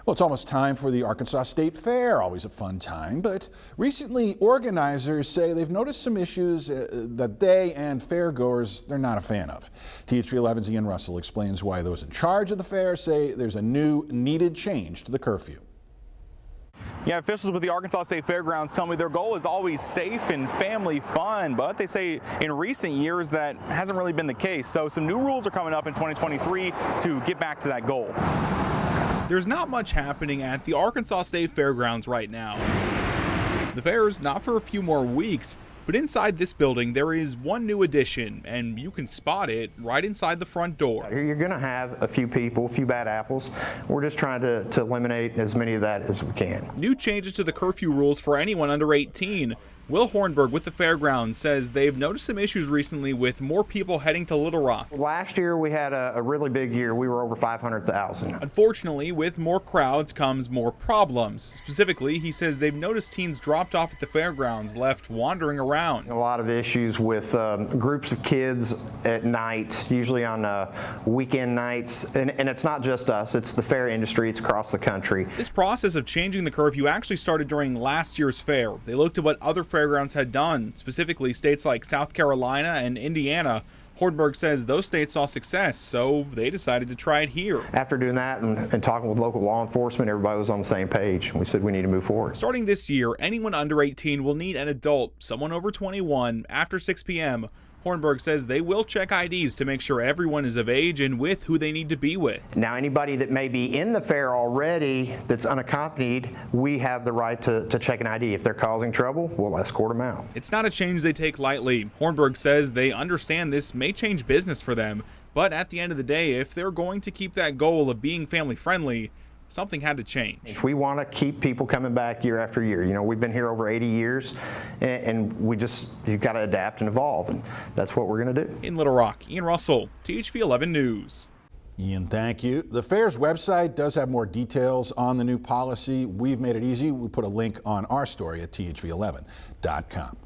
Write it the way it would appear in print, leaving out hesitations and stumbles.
Well, it's almost time for the Arkansas State Fair, always a fun time, but recently organizers say they've noticed some issues that they and fairgoers, they're not a fan of. THV 11's Ian Russell explains why those in charge of the fair say there's a new needed change to the curfew. Yeah, officials with the Arkansas State Fairgrounds tell me their goal is always safe and family fun, but they say in recent years that hasn't really been the case. So some new rules are coming up in 2023 to get back to that goal. There's not much happening at the Arkansas State Fairgrounds right now. The fair's not for a few more weeks, but inside this building there is one new addition, and you can spot it right inside the front door. You're going to have a few people, a few bad apples. We're just trying to eliminate as many of that as we can. New changes to the curfew rules for anyone under 18. Will Hornberg with the fairgrounds says they've noticed some issues recently with more people heading to Little Rock. Last year we had a really big year. We were over 500,000. Unfortunately, with more crowds comes more problems. Specifically, he says they've noticed teens dropped off at the fairgrounds, left wandering around. A lot of issues with groups of kids at night, usually on weekend nights. And it's not just us, it's the fair industry, it's across the country. This process of changing the curfew actually started during last year's fair. They looked at what other fairgrounds had done, specifically states like South Carolina and Indiana. Hornberg says those states saw success, so they decided to try it here. After doing that and talking with local law enforcement, everybody was on the same page. We said we need to move forward. Starting this year, anyone under 18 will need an adult, someone over 21, after 6 p.m. Hornberg says they will check IDs to make sure everyone is of age and with who they need to be with. Now, anybody that may be in the fair already that's unaccompanied, we have the right to check an ID. If they're causing trouble, we'll escort them out. It's not a change they take lightly. Hornberg says they understand this may change business for them, but at the end of the day, if they're going to keep that goal of being family friendly, something had to change. If we want to keep people coming back year after year, you know, we've been here over 80 years, and you've got to adapt and evolve, and that's what we're going to do. In Little Rock, Ian Russell, THV 11 News. Ian, thank you. The fair's website does have more details on the new policy. We've made it easy. We put a link on our story at thv11.com.